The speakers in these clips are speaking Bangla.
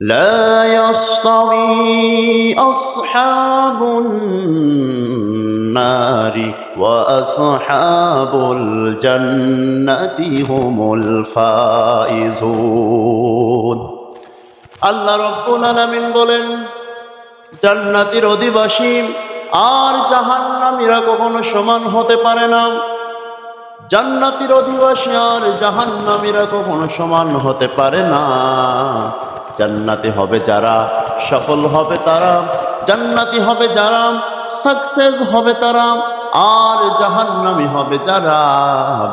لا يستوي أصحاب النار وأصحاب الجنة هم الفائزون আল্লাহ রাব্বুল আলামিন বলেন, জান্নাতের অধিবাসী আর জাহান্নামীরা কখনো সমান হতে পারে না। জান্নাতের অধিবাসী আর জাহান্নামীরা কখনো সমান হতে পারে না। জান্নাতি হবে যারা, সফল হবে তারা। জান্নাতি হবে যারা, সাকসেস হবে তারা। আর জাহান্নামী হবে যারা,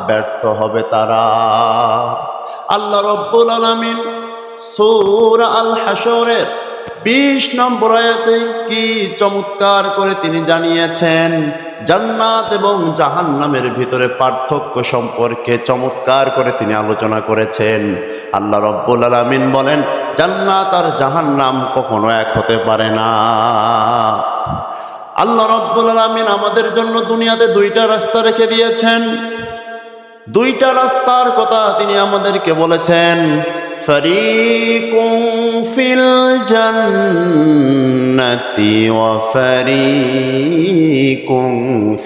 ব্যর্থ হবে তারা। আল্লাহ রাব্বুল আলামিন সূরা আল হাশরের 20 নম্বর আয়াতে কি চমৎকার করে তিনি জানিয়েছেন, জান্নাত এবং জাহান্নামের ভিতরে পার্থক্য সম্পর্কে চমৎকার করে তিনি আলোচনা করেছেন। আল্লাহ রাব্বুল আলামিন বলেন, জান্নাত আর জাহান্নাম কখনো এক হতে পারে না। আল্লাহ রাব্বুল আলামিন আমাদের জন্য দুনিয়াতে দুইটা রাস্তা রেখে দিয়েছেন। দুইটা রাস্তার কথা তিনি আমাদেরকে বলেছেন, ফারিকুম ফিল জান্নাতি ওয়া ফারিকুম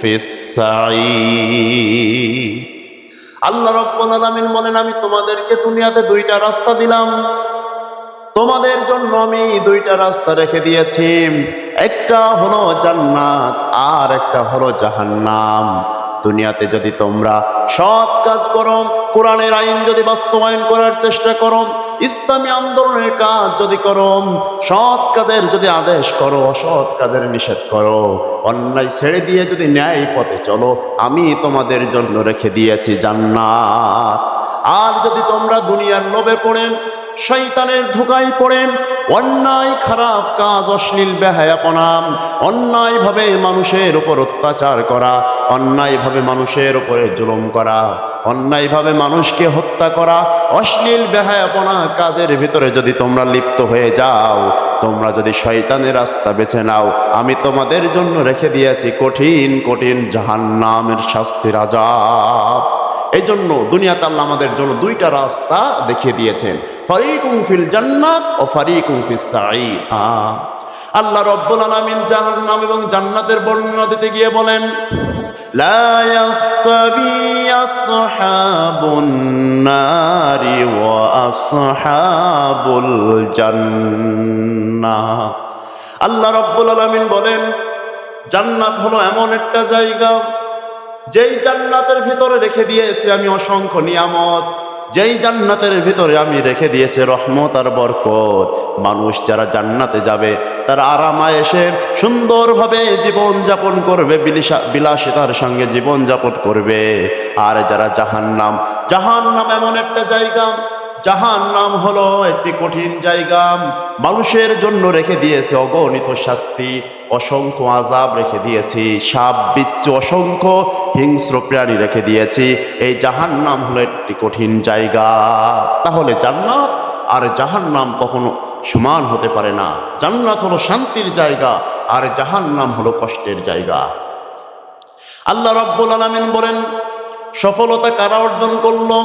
ফিস সাঈর। আল্লাহ রাব্বুল আলামিন বলেন, আমি তোমাদেরকে দুনিয়াতে দুইটা রাস্তা দিলাম, তোমাদের জন্য আমি দুইটা রাস্তা রেখে দিয়েছি। একটা হলো জান্নাত আর একটা হলো জাহান্নাম। দুনিয়াতে যদি তোমরা সৎ কাজ করো, কোরআনের আইন যদি বাস্তবায়ন করার চেষ্টা করো, ইসলামী আন্দোলনের কাজ যদি করো, সৎ কাজের যদি আদেশ করো, অসৎ কাজের নিষেধ করো, অন্যায় ছেড়ে দিয়ে যদি ন্যায় পথে চলো, আমি তোমাদের জন্য রেখে দিয়েছি জান্নাত। আর যদি তোমরা দুনিয়ার লোভে পড়ে, শয়তানের ধোঁকায় পড়ে অন্যায় খারাপ কাজ, অশ্লীল বেহায়াপনা, অন্যায়ভাবে মানুষের উপর অত্যাচার করা, অন্যায়ভাবে মানুষের উপরে জুলুম করা, অন্যায়ভাবে মানুষকে হত্যা করা, অশ্লীল বেহায়াপনা কাজের ভিতরে যদি তোমরা লিপ্ত হয়ে যাও, তোমরা যদি শয়তানের রাস্তা বেছে নাও, আমি তোমাদের জন্য রেখে দিয়েছি কঠিন কঠিন জাহান্নামের শাস্তির আযাব। এই জন্য দুনিয়াতে আল্লাহ আমাদের জন্য দুইটা রাস্তা দেখিয়ে দিয়েছেন, ফারিকুম ফিল জান্নাত ও ফারিকুম ফিস সাঈর। আল্লাহ রাব্বুল আলামিন জাহান্নাম এবং জান্নাতের বর্ণনা দিতে গিয়ে বলেন, লা ইয়াস্তাবি আসহাবুন নারি ওয়া আসহাবুল জান্নাহ। আল্লাহ রাব্বুল আলামিন বলেন, জান্নাত হলো এমন একটা জায়গা, যেই জান্নাতের ভিতরে রেখে দিয়েছি আমি অসংখ্য নিয়ামত, যেই জান্নাতের ভিতরে আমি রেখে দিয়েছি রহমত আর বরকত। মানুষ যারা জান্নাতে যাবে তারা আরামায়েশে সুন্দরভাবে জীবন যাপন করবে, বিলাসিতার সঙ্গে জীবন যাপন করবে। আর যারা জাহান্নাম, জাহান্নাম এমন একটা জায়গা, জাহান্নাম হলো একটি কঠিন জায়গা। মানুষের জন্য রেখে দিয়েছে অগণিত শাস্তি, অসংখ্য আযাব রেখে দিয়েছি, সাপ বিচ্ছু অসংখ্য হিংস্র প্রাণী রেখে দিয়েছি। এই জাহান্নাম হলো একটি কঠিন জায়গা। তাহলে জান্নাত আর জাহান্নাম কখনো সমান হতে পারে না। জান্নাত হলো শান্তির জায়গা আর জাহান্নাম হলো কষ্টের জায়গা। আল্লাহ রাব্বুল আলামিন বলেন, সফলতা কারা অর্জন করলো?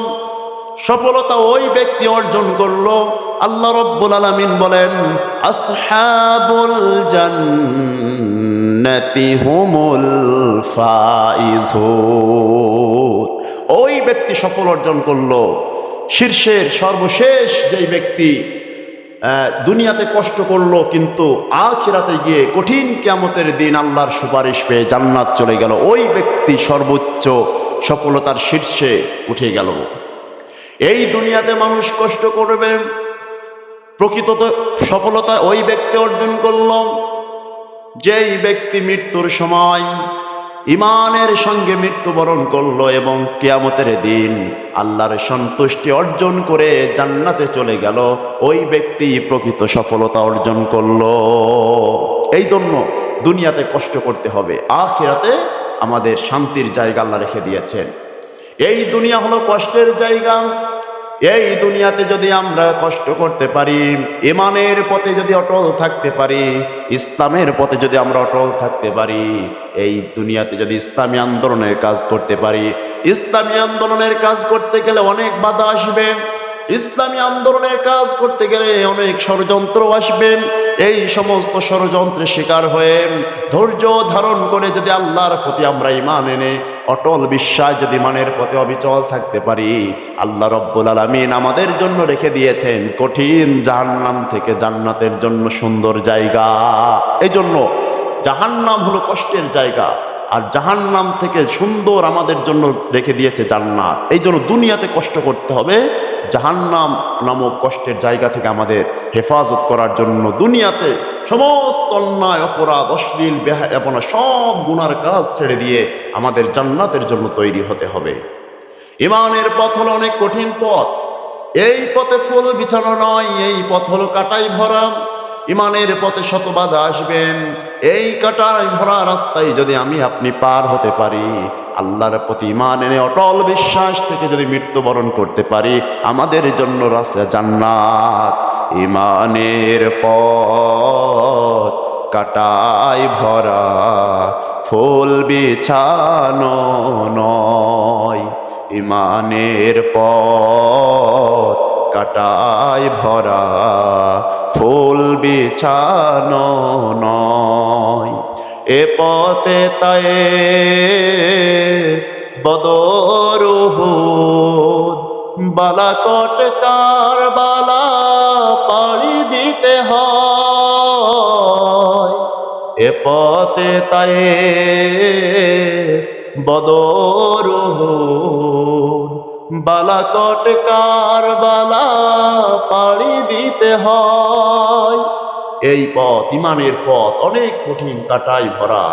সফলতা ওই ব্যক্তি অর্জন করলো, আল্লাহ রাব্বুল আলামিন বলেন, আসহাবুল জান্নাতি হুমুল ফাইজুন। ওই ব্যক্তি সফল অর্জন করলো। শীর্ষের সর্বশেষ যেই ব্যক্তি দুনিয়াতে কষ্ট করলো কিন্তু আখিরাতে গিয়ে কঠিন কিয়ামতের দিন আল্লাহর সুপারিশ পেয়ে জান্নাত চলে গেল, ওই ব্যক্তি সর্বোচ্চ সফলতার শীর্ষে উঠে গেল। এই দুনিয়াতে মানুষ কষ্ট করবে, প্রকৃত সফলতা ওই ব্যক্তি অর্জন করল যেই ব্যক্তি মৃত্যুর সময় ঈমানের সঙ্গে মৃত্যুবরণ করলো এবং কিয়ামতের দিন আল্লাহর সন্তুষ্টি অর্জন করে জান্নাতে চলে গেল, ওই ব্যক্তি প্রকৃত সফলতা অর্জন করলো। এই জন্য দুনিয়াতে কষ্ট করতে হবে, আখিরাতে আমাদের শান্তির জায়গা আল্লাহ রেখে দিয়েছেন। এই দুনিয়া হলো কষ্টের জায়গা। এই দুনিয়াতে যদি আমরা কষ্ট করতে পারি, ঈমানের পথে যদি অটল থাকতে পারি, ইসলামের পথে যদি আমরা অটল থাকতে পারি, এই দুনিয়াতে যদি ইসলামী আন্দোলনের কাজ করতে পারি, ইসলামী আন্দোলনের কাজ করতে গেলে অনেক বাধা আসবে, ইসলামী আন্দোলনের কাজ করতে গেলে অনেক ষড়যন্ত্র আসবে। এই সমস্ত ষড়যন্ত্রের শিকার হয়ে ধৈর্য ধারণ করে যদি আল্লাহর প্রতি আমরা ঈমান এনে অটল বিশ্বাস যদি ঈমানের পথে অবিচল থাকতে পারি, আল্লাহ রব্বুল আলামিন আমাদের জন্য রেখে দিয়েছেন কঠিন জাহান্নাম থেকে জান্নাতের জন্য সুন্দর জায়গা। এই জন্য জাহান্নাম হলো কষ্টের জায়গা, আর জাহান্নাম থেকে সুন্দর আমাদের জন্য রেখে দিয়েছে জান্নাত। এই জন্য দুনিয়াতে কষ্ট করতে হবে, জাহান্নাম নামক কষ্টের জায়গা থেকে আমাদের হেফাজত করার জন্য দুনিয়াতে সমস্ত অন্যায় অপরাধ অশ্লীল বেহায়াপনা সব গুনার কাজ ছেড়ে দিয়ে আমাদের জান্নাতের জন্য তৈরি হতে হবে। ঈমানের পথ হলো অনেক কঠিন পথ, এই পথে ফুল বিছানো নয়, এই পথ হলো কাঁটায় ভরা। ঈমানের পথে শত বাধা আসবেন, এই কাঁটায় ভরা রাস্তায় যদি আমি আপনি পার হতে পারি, আল্লাহর প্রতি ঈমান এনে অটল বিশ্বাস থেকে যদি মৃত্যুবরণ করতে পারি, আমাদের জন্য রাস্তা জান্নাত। ঈমানের পথ কাঁটায় ভরা, ফুল বিছানো নয়। ঈমানের পথ কাঁটায় ভরা, ফুল বিছানো নয়। এ পথে তাই বদর উহুদ বালাকট কারবালা পাড়ি দিতে হয়। এ পথে তাই বদর উহুদ বালাকট কারবালা পাড়ি দিতে হয়। এই পথ ঈমানের পথ অনেক কঠিন কাঁটায় ভরা।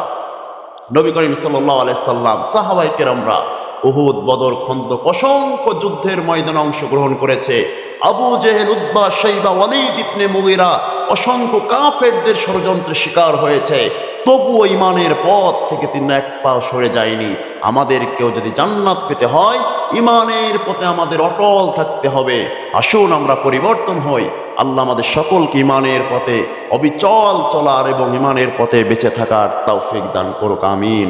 নবী করিম সাল্লাল্লাহু আলাইহি সাল্লাম সাহাবায়ে কেরামরা উহুদ বদর খন্দক অসংখ্য যুদ্ধের ময়দানে অংশগ্রহণ করেছে। আবু জেহেল উতবা শাইবা ওয়ালিদ ইবনে মুগীরা অসংখ্য কাফেরদের ষড়যন্ত্রের শিকার হয়েছে, তবুও ঈমানের পথ থেকে তিনি এক পা সরে যায়নি। আমাদেরকেও যদি জান্নাত পেতে হয় ঈমানের পথে আমাদের অটল থাকতে হবে। আসুন আমরা পরিবর্তন হই। আল্লাহ আমাদের সকলকে ঈমানের পথে অবিচল চলার এবং ঈমানের পথে বেঁচে থাকার তৌফিক দান করুক, আমিন।